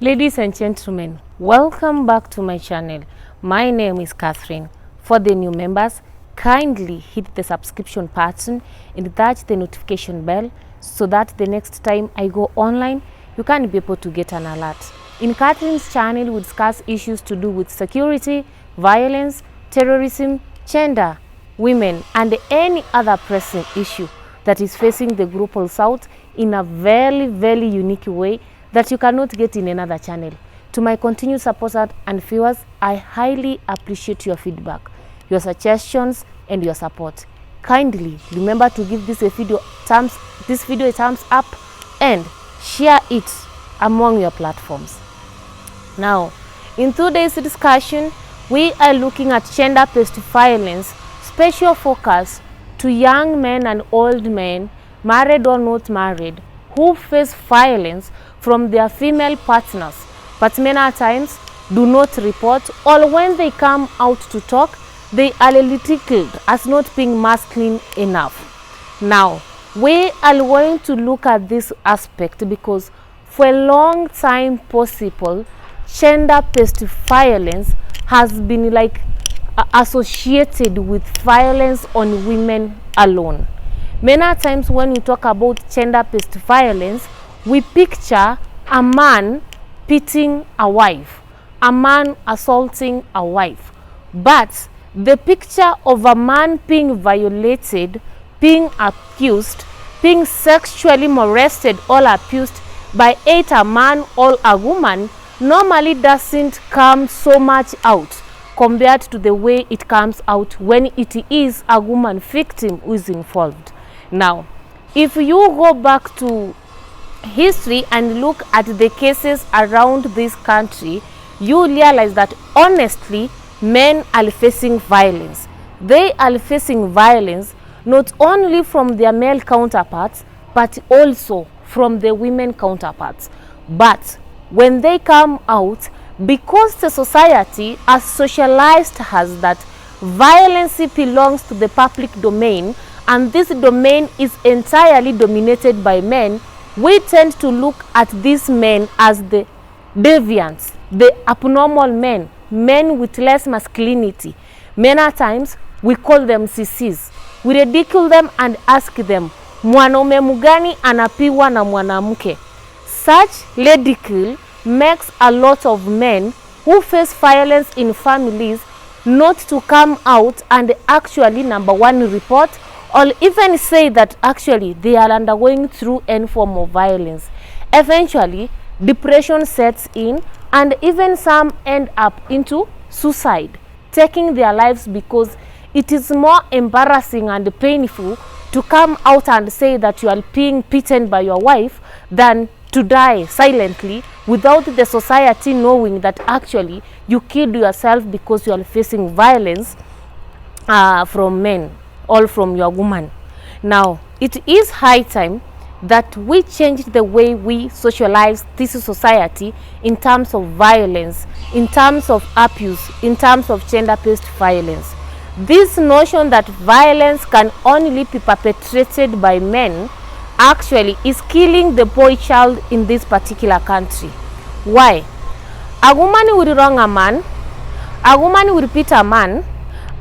Ladies and gentlemen, welcome back to my channel. My name is Catherine. For the new members, kindly hit the subscription button and touch the notification bell so that the next time I go online, you can be able to get an alert. In Catherine's channel, we discuss issues to do with security, violence, terrorism, gender, women, and any other pressing issue that is facing the Global South in a very unique way that you cannot get in another channel. To my continued supporters and viewers, I highly appreciate your feedback, your suggestions, and your support. Kindly remember to give this video a thumbs up and share it among your platforms. Now, in today's discussion, we are looking at gender-based violence, special focus to young men and old men, married or not married, who face violence from their female partners, but many times do not report, or when they come out to talk, they are ridiculed as not being masculine enough. Now, we are going to look at this aspect because for a long time possible, gender-based violence has been associated with violence on women alone. Many times when we talk about gender-based violence, we picture a man beating a wife, a man assaulting a wife. But the picture of a man being violated, being accused, being sexually molested or abused by either a man or a woman normally doesn't come so much out compared to the way it comes out when it is a woman victim who is involved. Now, if you go back to history and look at the cases around this country, you realize that honestly, men are facing violence. They are facing violence not only from their male counterparts, but also from the women counterparts. But when they come out, because the society has socialized has that violence belongs to the public domain, and this domain is entirely dominated by men, we tend to look at these men as the deviants, the abnormal men, men with less masculinity. Many times we call them sissies. We ridicule them and ask them, mwanaume mgani anapiwa na mwanamke? Such ridicule makes a lot of men who face violence in families not to come out and actually, number one, report or even say that actually they are undergoing through any form of violence. Eventually, depression sets in and even some end up into suicide, taking their lives because it is more embarrassing and painful to come out and say that you are being beaten by your wife than to die silently without the society knowing that actually you killed yourself because you are facing violence from men or from your woman. Now, it is high time that we change the way we socialize this society in terms of violence, in terms of abuse, in terms of gender-based violence. This notion that violence can only be perpetrated by men actually is killing the boy child in this particular country. Why? A woman will wrong a man, a woman will beat a man,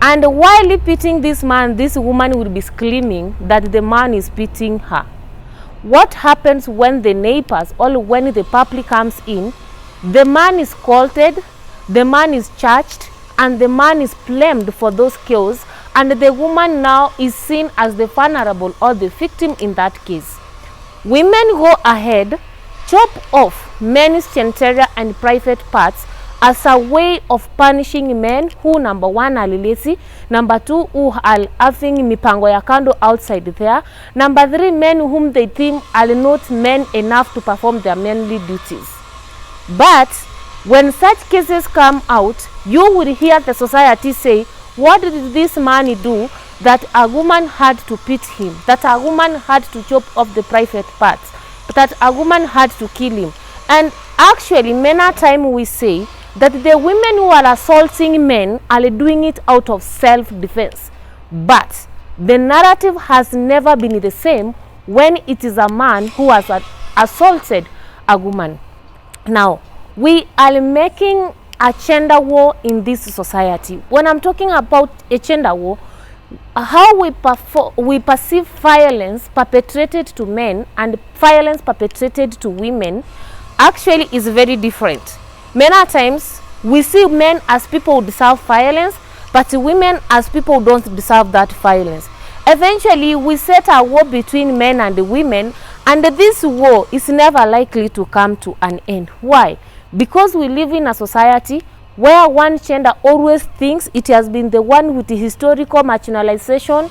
and while beating this man, this woman will be screaming that the man is beating her. What happens when the neighbors or when the public comes in? The man is scolded, the man is charged, and the man is blamed for those kills, and the woman now is seen as the vulnerable or the victim in that case. Women go ahead, chop off men's genitalia and private parts as a way of punishing men who, number one, are lazy, number two, who are having mipango ya kando outside there, number three, men whom they think are not men enough to perform their manly duties. But when such cases come out, you will hear the society say, what did this man do that a woman had to beat him, that a woman had to chop off the private parts, that a woman had to kill him? And actually, many times we say that the women who are assaulting men are doing it out of self-defense. But the narrative has never been the same when it is a man who has assaulted a woman. Now, We are making a gender war in this society. When I'm talking about a gender war, how we perceive violence perpetrated to men and violence perpetrated to women actually is very different. Many times we see men as people who deserve violence, but women as people who don't deserve that violence. Eventually we set a war between men and women, and this war is never likely to come to an end. Why? Because we live in a society where one gender always thinks it has been the one with the historical marginalization,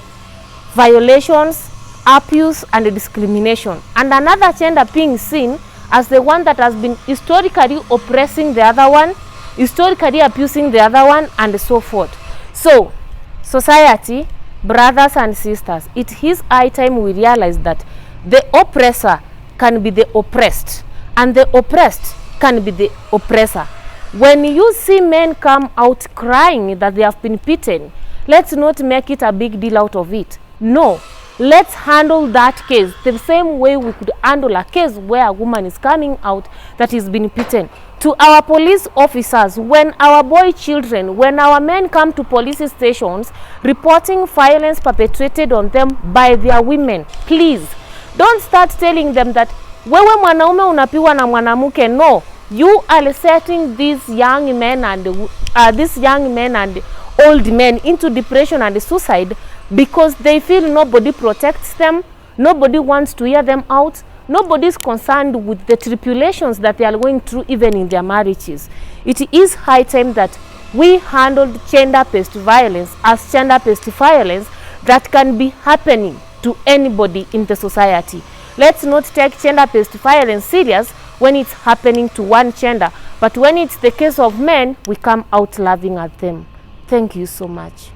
violations, abuse and discrimination, and another gender being seen as the one that has been historically oppressing the other one, historically abusing the other one, and so forth. So, society, brothers and sisters, it is high time we realize that the oppressor can be the oppressed, and the oppressed can be the oppressor. When you see men come out crying that they have been beaten, let's not make it a big deal out of it. No, let's handle that case the same way we could handle a case where a woman is coming out that is been beaten. To our police officers, when our boy children, when our men come to police stations reporting violence perpetrated on them by their women, please don't start telling them that wewe mwanaume unapiwa na mwanamke. No, you are setting these young men and old men into depression and suicide because they feel nobody protects them, nobody wants to hear them out, nobody is concerned with the tribulations that they are going through even in their marriages. It is high time that we handled gender-based violence as gender-based violence that can be happening to anybody in the society. Let's not take gender-based violence serious when it's happening to one gender, but when it's the case of men, we come out laughing at them. Thank you so much.